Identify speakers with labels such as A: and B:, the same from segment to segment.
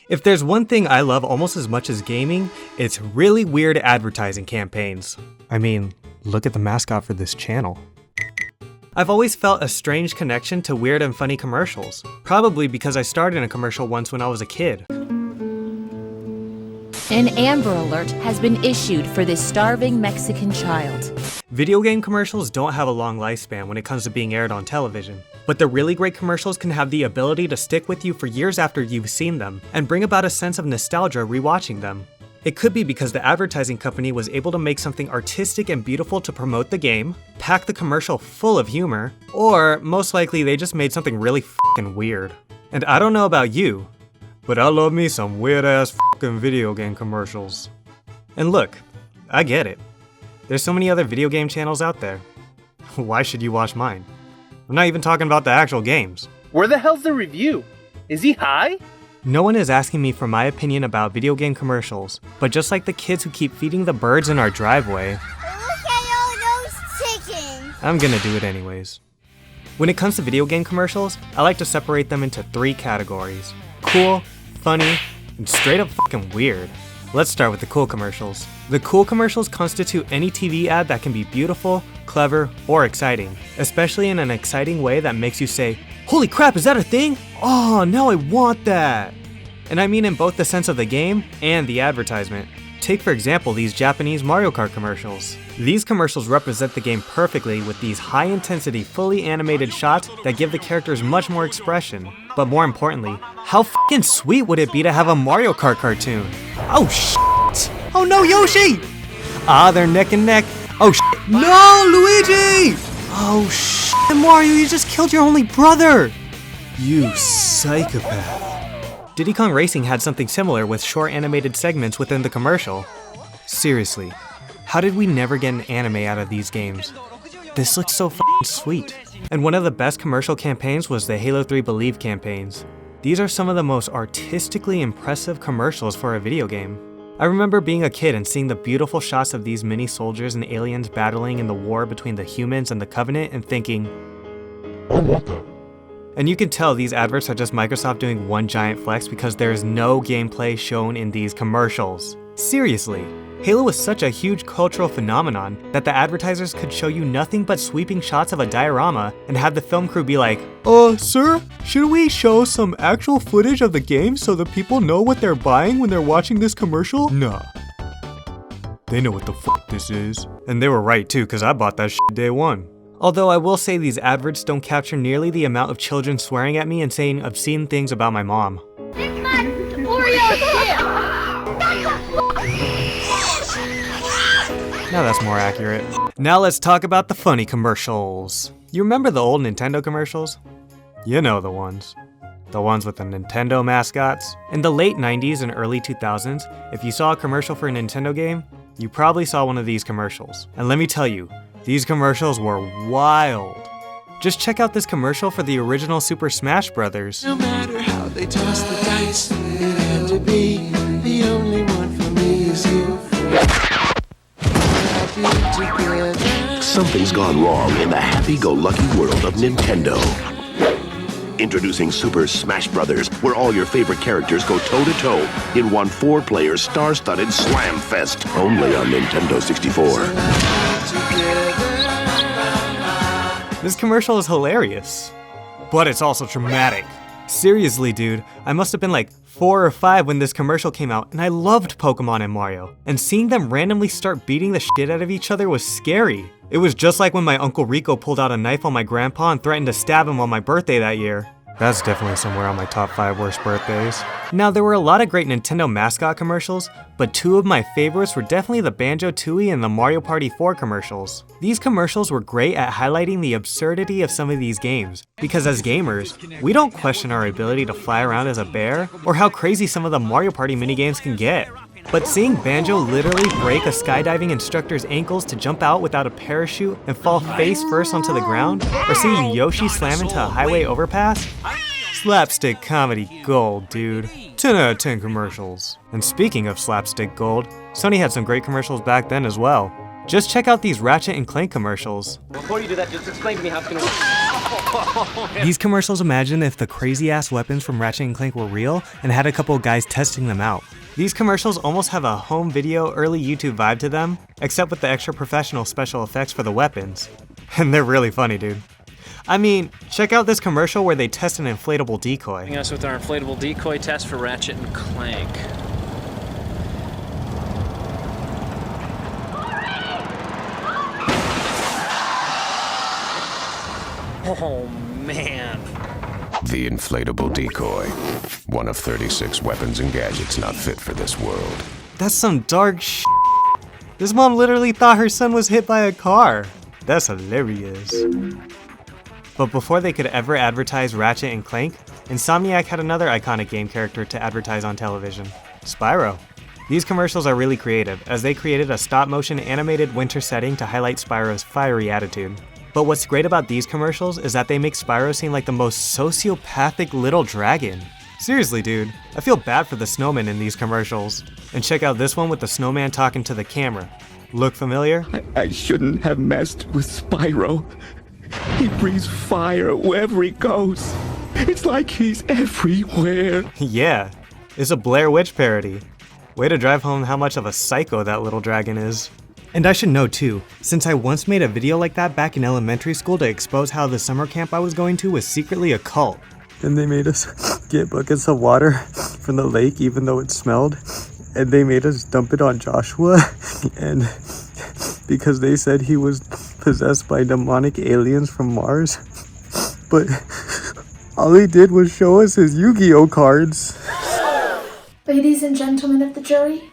A: If there's one thing I love almost as much as gaming, it's really weird advertising campaigns. I mean, look at the mascot for this channel. I've always felt a strange connection to weird and funny commercials, probably because I starred in a commercial once when I was a kid.
B: An Amber Alert has been issued for this starving Mexican child.
A: Video game commercials don't have a long lifespan when it comes to being aired on television, but the really great commercials can have the ability to stick with you for years after you've seen them, and bring about a sense of nostalgia rewatching them. It could be because the advertising company was able to make something artistic and beautiful to promote the game, pack the commercial full of humor, or most likely they just made something really f***ing weird. And I don't know about you, but I love me some weird ass f***ing video game commercials. And look, I get it. There's so many other video game channels out there. Why should you watch mine? I'm not even talking about the actual games.
C: Where the hell's the review? Is he high?
A: No one is asking me for my opinion about video game commercials, but just like the kids who keep feeding the birds in our driveway,
D: look at all those chickens!
A: I'm gonna do it anyways. When it comes to video game commercials, I like to separate them into 3 categories: cool, funny, and straight up fucking weird. Let's start with the cool commercials. The cool commercials constitute any TV ad that can be beautiful, clever, or exciting, especially in an exciting way that makes you say, "Holy crap, is that a thing? Oh, now I want that!" And I mean in both the sense of the game and the advertisement. Take for example these Japanese Mario Kart commercials. These commercials represent the game perfectly with these high-intensity, fully animated shots that give the characters much more expression. But more importantly, how f***ing sweet would it be to have a Mario Kart cartoon? Oh shit! Oh no, Yoshi! Ah, they're neck and neck. Oh shit! No, Luigi! Oh shit, Mario, you just killed your only brother! You psychopath. Diddy Kong Racing had something similar with short animated segments within the commercial. Seriously, how did we never get an anime out of these games? This looks so f***ing sweet. And one of the best commercial campaigns was the Halo 3 Believe campaigns. These are some of the most artistically impressive commercials for a video game. I remember being a kid and seeing the beautiful shots of these mini soldiers and aliens battling in the war between the humans and the Covenant and thinking, I want that. And you can tell these adverts are just Microsoft doing one giant flex because there is no gameplay shown in these commercials. Seriously, Halo was such a huge cultural phenomenon that the advertisers could show you nothing but sweeping shots of a diorama and have the film crew be like, sir, should we show some actual footage of the game so the people know what they're buying when they're watching this commercial? Nah. They know what the fuck this is. And they were right too, cause I bought that shit day one. Although I will say these adverts don't capture nearly the amount of children swearing at me and saying obscene things about my mom.
D: It's my Oreo chip!
A: Now that's more accurate. Now let's talk about the funny commercials. You remember the old Nintendo commercials? You know the ones. The ones with the Nintendo mascots. In the late 90s and early 2000s, if you saw a commercial for a Nintendo game, you probably saw one of these commercials. And let me tell you, these commercials were wild. Just check out this commercial for the original Super Smash Bros.
E: No matter how they toss the dice, it had to be the only one for me is you.
F: Something's gone wrong in the happy-go-lucky world of Nintendo. Introducing Super Smash Bros., where all your favorite characters go toe-to-toe in one 4-player star-studded slam fest, only on Nintendo 64.
A: This commercial is hilarious, but it's also traumatic. Seriously, dude, I must have been like 4 or 5 when this commercial came out, and I loved Pokemon and Mario. And seeing them randomly start beating the shit out of each other was scary. It was just like when my Uncle Rico pulled out a knife on my grandpa and threatened to stab him on my birthday that year. That's definitely somewhere on my top 5 worst birthdays. Now, there were a lot of great Nintendo mascot commercials, but 2 of my favorites were definitely the Banjo-Tooie and the Mario Party 4 commercials. These commercials were great at highlighting the absurdity of some of these games, because as gamers, we don't question our ability to fly around as a bear, or how crazy some of the Mario Party minigames can get. But seeing Banjo literally break a skydiving instructor's ankles to jump out without a parachute and fall face first onto the ground, or seeing Yoshi slam into a highway overpass? Slapstick comedy gold, dude. 10 out of 10 commercials. And speaking of slapstick gold, Sony had some great commercials back then as well. Just check out these Ratchet and Clank commercials.
C: Before you do that, just explain to me how it's gonna work.
A: These commercials imagine if the crazy ass weapons from Ratchet and Clank were real and had a couple of guys testing them out. These commercials almost have a home video, early YouTube vibe to them, except with the extra professional special effects for the weapons. And they're really funny, dude. I mean, check out this commercial where they test an inflatable decoy.
G: Joining us with our inflatable decoy test for Ratchet and Clank. Oh man.
H: The inflatable decoy. One of 36 weapons and gadgets not fit for this world.
A: That's some dark sh**. This mom literally thought her son was hit by a car. That's hilarious. But before they could ever advertise Ratchet and Clank, Insomniac had another iconic game character to advertise on television, Spyro. These commercials are really creative, as they created a stop-motion animated winter setting to highlight Spyro's fiery attitude. But what's great about these commercials is that they make Spyro seem like the most sociopathic little dragon. Seriously, dude, I feel bad for the snowman in these commercials. And check out this one with the snowman talking to the camera. Look familiar?
I: I shouldn't have messed with Spyro. He breathes fire wherever he goes. It's like he's everywhere.
A: Yeah, it's a Blair Witch parody. Way to drive home how much of a psycho that little dragon is. And I should know too, since I once made a video like that back in elementary school to expose how the summer camp I was going to was secretly a cult. And they made us get buckets of water from the lake even though it smelled. And they made us dump it on Joshua. And because they said he was possessed by demonic aliens from Mars. But all he did was show us his Yu-Gi-Oh cards.
J: Ladies and gentlemen of the jury,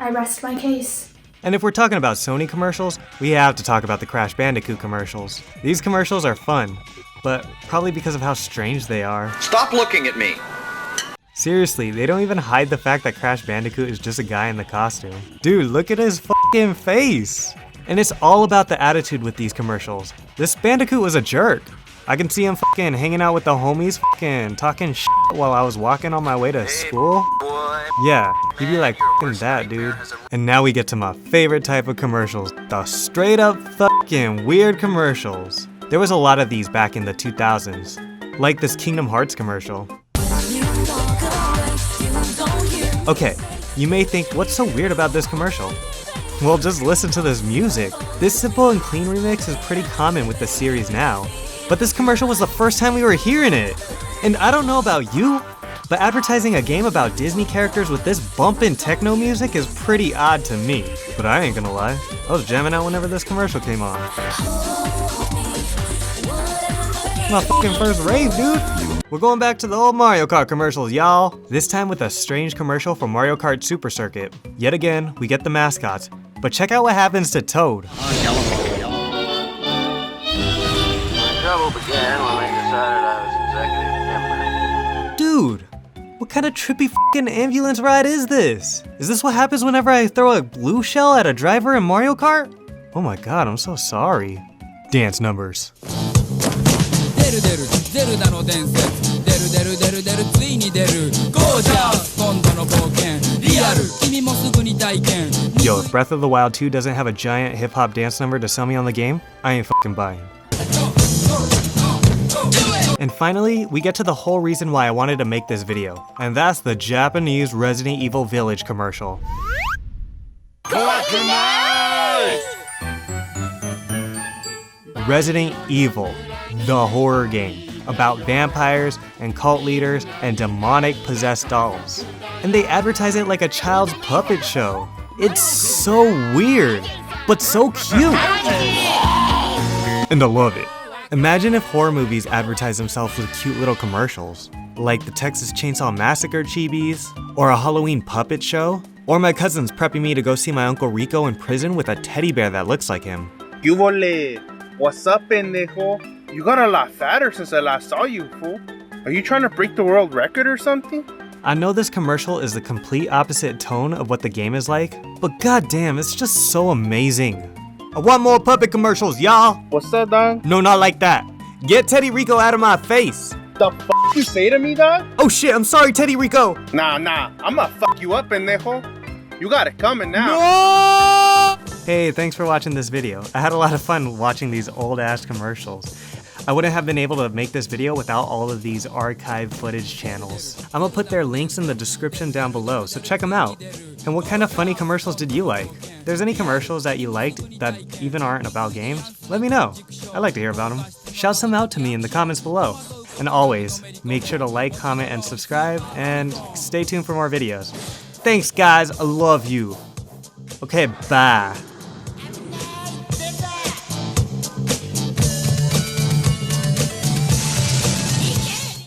J: I rest my case.
A: And if we're talking about Sony commercials, we have to talk about the Crash Bandicoot commercials. These commercials are fun, but probably because of how strange they are.
K: Stop looking at me!
A: Seriously, they don't even hide the fact that Crash Bandicoot is just a guy in the costume. Dude, look at his fucking face! And it's all about the attitude with these commercials. This Bandicoot was a jerk. I can see him fucking hanging out with the homies, fucking talking shit while I was walking on my way to school. Yeah, he'd be like fucking that, dude. And now we get to my favorite type of commercials, the straight up fucking weird commercials. There was a lot of these back in the 2000s, like this Kingdom Hearts commercial. Okay, you may think, what's so weird about this commercial? Well, just listen to this music. This simple and clean remix is pretty common with the series now. But this commercial was the first time we were hearing it. And I don't know about you, but advertising a game about Disney characters with this bumpin' techno music is pretty odd to me. But I ain't gonna lie, I was jamming out whenever this commercial came on. My fucking first rave, dude. We're going back to the old Mario Kart commercials, y'all. This time with a strange commercial for Mario Kart Super Circuit. Yet again, we get the mascots. But check out what happens to Toad.
K: Trouble began when they decided I was executive member.
A: Dude, what kind of trippy fucking ambulance ride is this? Is this what happens whenever I throw a blue shell at a driver in Mario Kart? Oh my god, I'm so sorry. Dance numbers. Yo, if Breath of the Wild 2 doesn't have a giant hip-hop dance number to sell me on the game, I ain't fucking buying. And finally, we get to the whole reason why I wanted to make this video, and that's the Japanese Resident Evil Village commercial. Resident Evil, the horror game, about vampires and cult leaders and demonic possessed dolls. And they advertise it like a child's puppet show. It's so weird, but so cute. And I love it. Imagine if horror movies advertise themselves with cute little commercials, like the Texas Chainsaw Massacre chibis, or a Halloween puppet show, or my cousins prepping me to go see my Uncle Rico in prison with a teddy bear that looks like him.
C: ¿Qué vole? What's up, pendejo? You got a lot fatter since I last saw you, fool. Are you trying to break the world record or something?
A: I know this commercial is the complete opposite tone of what the game is like, but goddamn, it's just so amazing. I want more puppet commercials, y'all!
C: What's up, dog?
A: No, not like that. Get Teddy Rico out of my face!
C: The f you say to me, dog?
A: Oh shit, I'm sorry, Teddy Rico!
C: Nah, I'ma fuck you up, pendejo. You got it coming now.
A: No! Hey, thanks for watching this video. I had a lot of fun watching these old-ass commercials. I wouldn't have been able to make this video without all of these archive footage channels. I'm gonna put their links in the description down below, so check them out. And what kind of funny commercials did you like? If there's any commercials that you liked that even aren't about games, let me know. I'd like to hear about them. Shout some out to me in the comments below. And always, make sure to like, comment, and subscribe, and stay tuned for more videos. Thanks guys, I love you. Okay, bye.